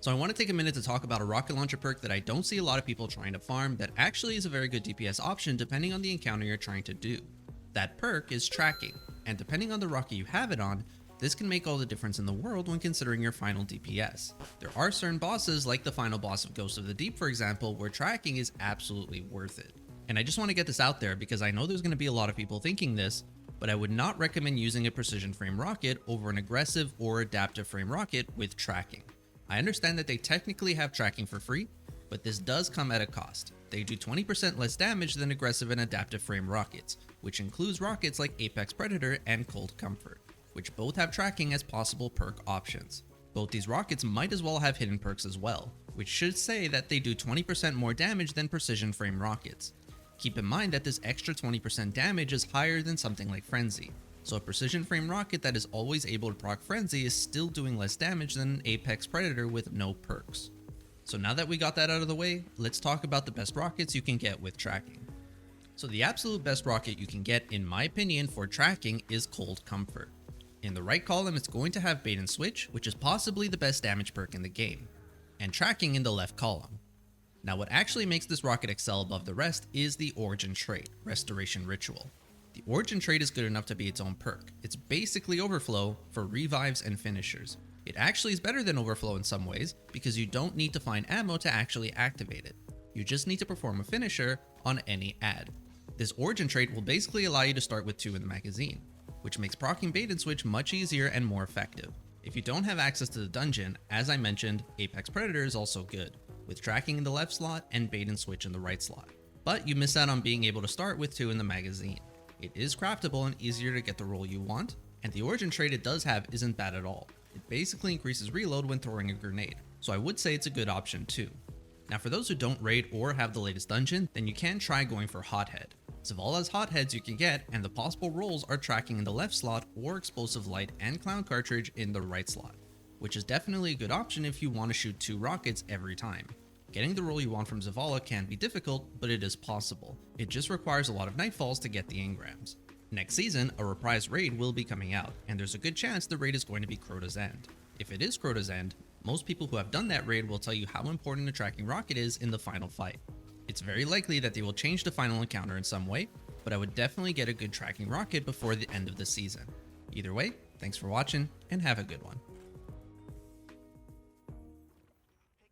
So I want to take a minute to talk about a rocket launcher perk that I don't see a lot of people trying to farm that actually is a very good DPS option depending on the encounter you're trying to do. That perk is tracking, and depending on the rocket you have it on, this can make all the difference in the world when considering your final DPS. There are certain bosses, like the final boss of Ghost of the Deep for example, where tracking is absolutely worth it. And I just want to get this out there because I know there's going to be a lot of people thinking this, but I would not recommend using a precision frame rocket over an aggressive or adaptive frame rocket with tracking. I understand that they technically have tracking for free, but this does come at a cost. They do 20% less damage than aggressive and adaptive frame rockets, which includes rockets like Apex Predator and Cold Comfort, which both have tracking as possible perk options. Both these rockets might as well have hidden perks as well, which should say that they do 20% more damage than precision frame rockets. Keep in mind that this extra 20% damage is higher than something like Frenzy, so a precision frame rocket that is always able to proc Frenzy is still doing less damage than an Apex Predator with no perks. So now that we got that out of the way, let's talk about the best rockets you can get with tracking. So the absolute best rocket you can get, in my opinion, for tracking is Cold Comfort. In the right column, it's going to have Bait and Switch, which is possibly the best damage perk in the game, and tracking in the left column. Now what actually makes this rocket excel above the rest is the origin trait, Restoration Ritual. The origin trait is good enough to be its own perk. It's basically Overflow for revives and finishers. It actually is better than Overflow in some ways because you don't need to find ammo to actually activate it. You just need to perform a finisher on any ad. This origin trait will basically allow you to start with 2 in the magazine, which makes proccing Bait and Switch much easier and more effective. If you don't have access to the dungeon, as I mentioned, Apex Predator is also good, with tracking in the left slot and Bait and Switch in the right slot. But you miss out on being able to start with 2 in the magazine. It is craftable and easier to get the roll you want, and the origin trait it does have isn't bad at all. It basically increases reload when throwing a grenade, so I would say it's a good option too. Now for those who don't raid or have the latest dungeon, then you can try going for Hothead. Zavala's Hotheads you can get, and the possible rolls are tracking in the left slot or Explosive Light and Clown Cartridge in the right slot, which is definitely a good option if you want to shoot 2 rockets every time. Getting the roll you want from Zavala can be difficult, but it is possible. It just requires a lot of Nightfalls to get the engrams. Next season, a Reprised Raid will be coming out, and there's a good chance the raid is going to be Crota's End. If it is Crota's End, most people who have done that raid will tell you how important a tracking rocket is in the final fight. It's very likely that they will change the final encounter in some way, but I would definitely get a good tracking rocket before the end of the season. Either way, thanks for watching, and have a good one.